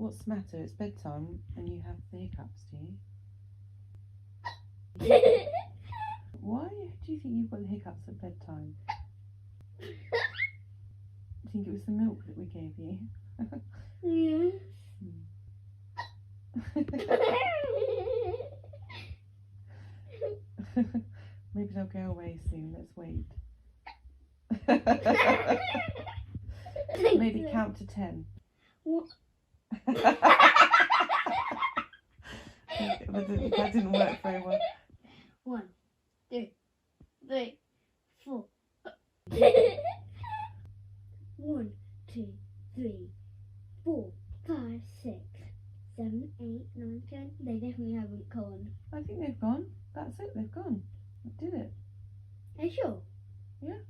What's the matter? It's bedtime and you have the hiccups, do you? Why do you think you've got the hiccups at bedtime? Do you think it was the milk that we gave you? Yes. Maybe they'll go away soon. Let's wait. Maybe count to 10. What? That didn't work very well. 1, 2, 3, 4. 1, 2, 3, 4, 5, 6, 7, 8, 9, 10. They definitely haven't gone. I think they've gone. That's it. They've gone. I did it. Are you sure? Yeah.